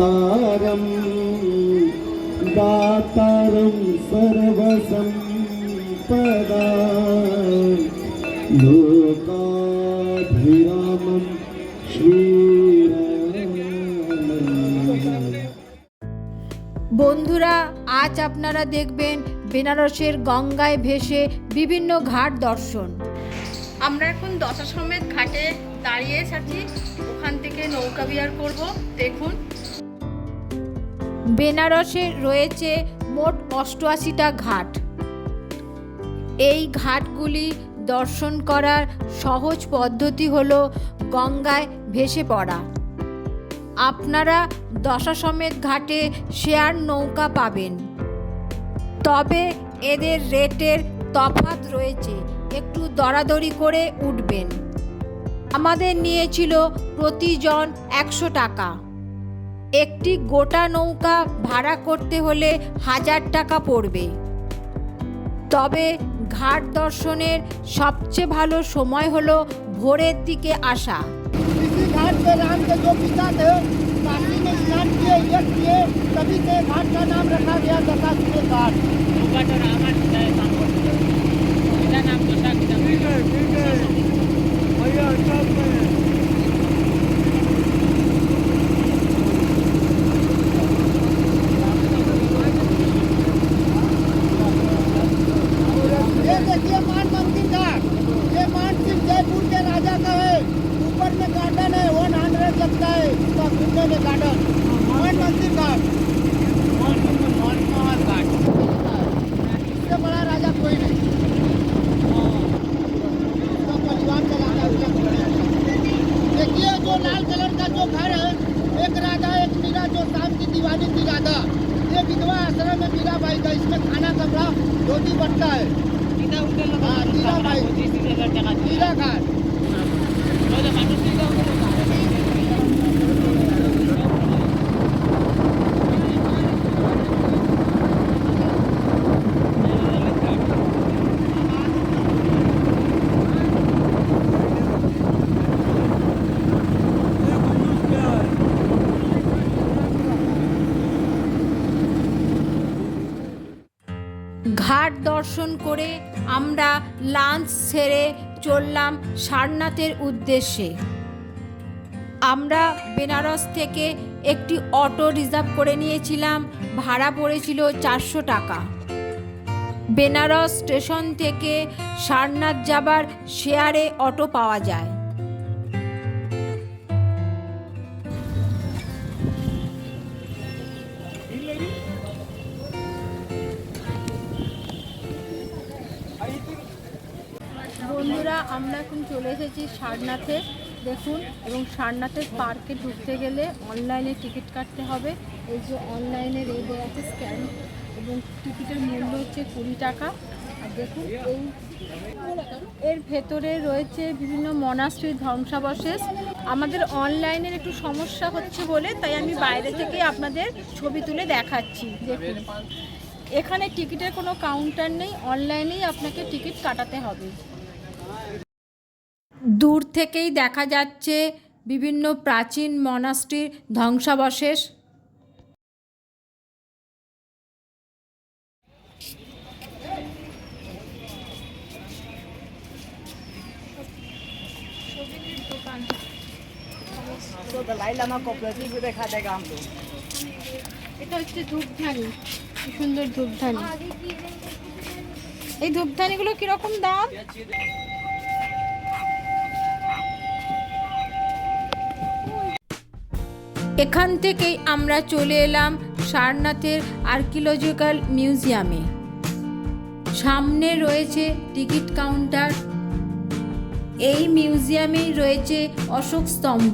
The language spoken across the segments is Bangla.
दातारं दातारं सर्वसम्पदा लोकाभिरामं श्रीराम। বন্ধুরা, আজ আপনারা দেখবেন বেনারসের গঙ্গায় ভেসে বিভিন্ন ঘাট দর্শন। আমরা এখন দশাশ্বমেধ ঘাটে দাঁড়িয়ে আছি, ওখান থেকে নৌকা বিহার করব। দেখুন, বেনারসে রয়েছে মোট 88টা ঘাট। এই ঘাটগুলি দর্শন করার সহজ পদ্ধতি হলো গঙ্গায় ভেসে পড়া। আপনারা দশাশ্বমেধ ঘাটে শেয়ার নৌকা পাবেন, তবে এদের রেটের তফাৎ রয়েছে, একটু দরাদরি করে উঠবেন। আমাদের নিয়েছিল প্রতিজন 100 টাকা। একটি গোটা নৌকা ভাড়া করতে হলে 1000 টাকা পড়বে। তবে ঘাট দর্শনের সবচেয়ে ভালো সময় হলো ভোরের দিকে আসা। इसी घाट पे राम के जो पिता थे काशी में स्नान किए, यज्ञ किए, तभी से घाट का नाम रखा गया दशाश्वमेध घाट। ये देखिए मान मंदिर घाट, ये मान सिंह जयपुर के राजा का है। ऊपर में गार्डन है, 100 लगता है इसका घूमने में गार्डन। मान मंदिर घाट, इससे बड़ा राजा कोई नहीं। इसका परिवार चलाता है उसका घूमने। देखिए जो लाल कलर का जो घर है, एक राधा एक मीरा, जो शाम की दीवानी थी राधा, ये विधवा आश्रम में मीराबाई का, इसमें खाना कपड़ा धोती बनता है। हाँ, मीराबाई मीरा घाट। ঘাট দর্শন করে আমরা লাঞ্চ সেরে চললাম সারনাথের উদ্দেশ্যে। আমরা বেনারস থেকে একটি অটো রিজার্ভ করে নিয়েছিলাম, ভাড়া পড়েছিল 400 টাকা। বেনারস স্টেশন থেকে সারনাথ যাবার শেয়ারে অটো পাওয়া যায়। বন্ধুরা, আমরা এখন চলে এসেছি সারনাথে। দেখুন, এবং সারনাথের পার্কে ঢুকতে গেলে অনলাইনে টিকিট কাটতে হবে। এই যে অনলাইনের এই দেওয়া আছে স্ক্যান, এবং টিকিটের মূল্য হচ্ছে 20 টাকা। আর দেখুন, এর ভেতরে রয়েছে বিভিন্ন মনাস্ট্রির ধ্বংসাবশেষ। আমাদের অনলাইনের একটু সমস্যা হচ্ছে বলে তাই আমি বাইরে থেকে আপনাদের ছবি তুলে দেখাচ্ছি। দেখুন, এখানে টিকিটের কোনো কাউন্টার নেই, অনলাইনেই আপনাকে টিকিট কাটাতে হবে। দূর থেকেই দেখা যাচ্ছে বিভিন্ন প্রাচীন মনাস্ট্রির ধ্বংসাবশেষ। এটা হচ্ছে ধূপধানি, কি সুন্দর ধূপধানি। এই ধূপধানিগুলো কিরকম দাম? এখান থেকেই আমরা চলে এলাম সারনাথের আর্কিওলজিক্যাল মিউজিয়ামে। সামনে রয়েছে টিকিট কাউন্টার। এই মিউজিয়ামেই রয়েছে অশোক স্তম্ভ।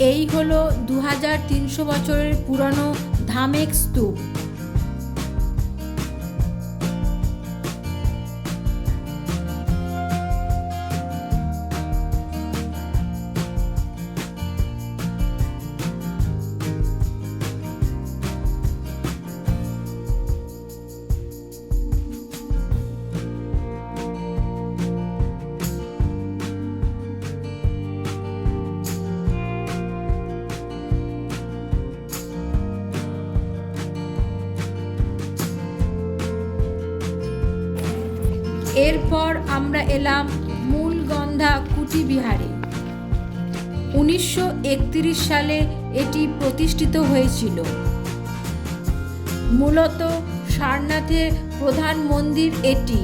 এই হলো 2300 বছরের পুরানো ধামেক স্তূপ। এরপর আমরা এলাম মূলগন্ধা কুটিবিহারে। 1931 সালে এটি প্রতিষ্ঠিত হয়েছিল। মূলত সারনাথের প্রধান মন্দির এটি।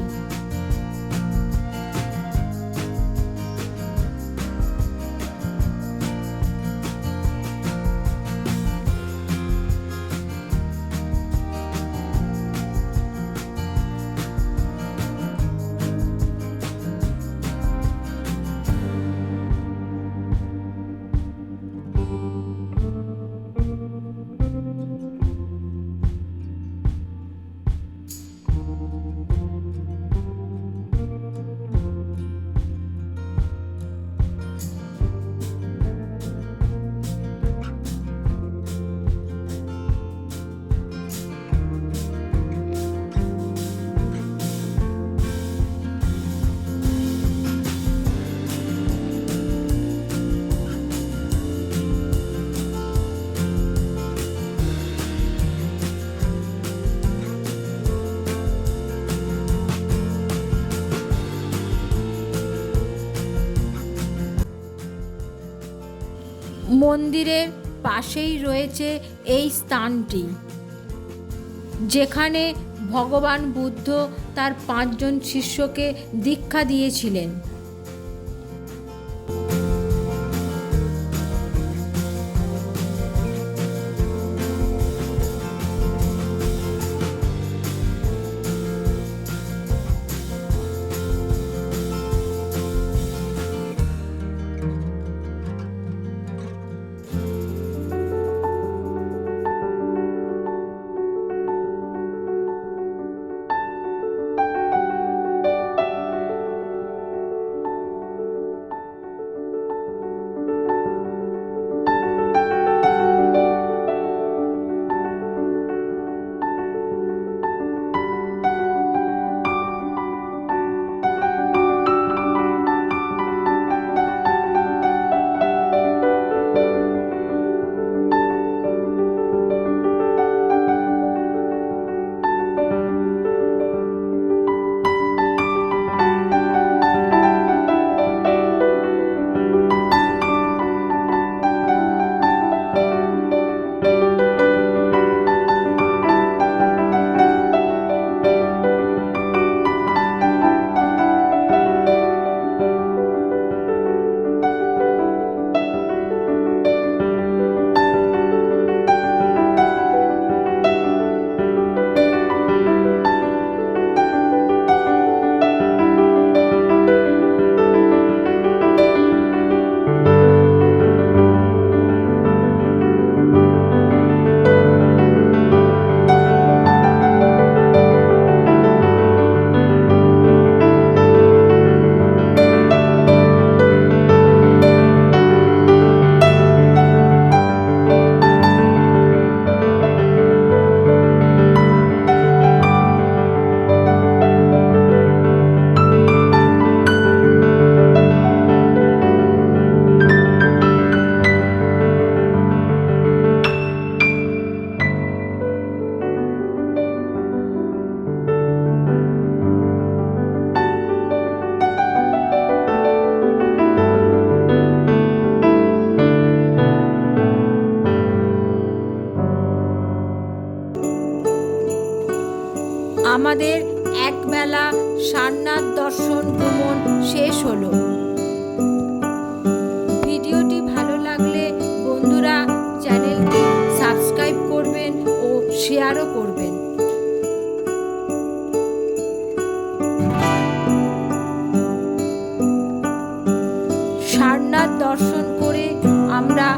মন্দিরের পাশেই রয়েছে এই স্থানটি, যেখানে ভগবান বুদ্ধ তার 5 জন শিষ্যকে দীক্ষা দিয়েছিলেন। আমাদের একবেলা সারনাথ দর্শন ভ্রমণ শেষ হলো। ভিডিওটি ভালো লাগলে বন্ধুরা চ্যানেলটি সাবস্ক্রাইব করবেন ও শেয়ারও করবেন। সারনাথ দর্শন করে আমরা